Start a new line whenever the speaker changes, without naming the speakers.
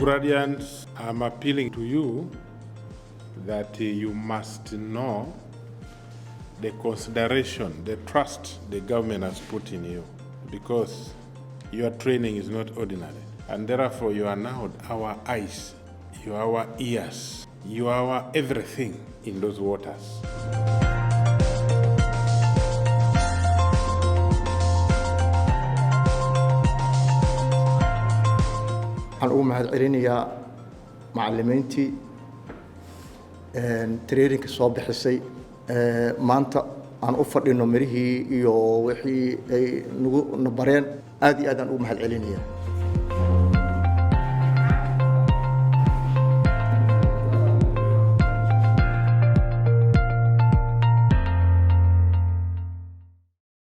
Bradians, I'm appealing to you that you must know the consideration, the trust the government has put in you, because your training is not ordinary. And therefore you are now our eyes, you are our ears, you are our everything in those waters.
waxaan ugu mahadcelinayaa macallimiintii training soo bixisay maanta aan u fadhino mirihii iyo wixii ay nagu bareen aad iyo aad aan ugu mahadcelinayaa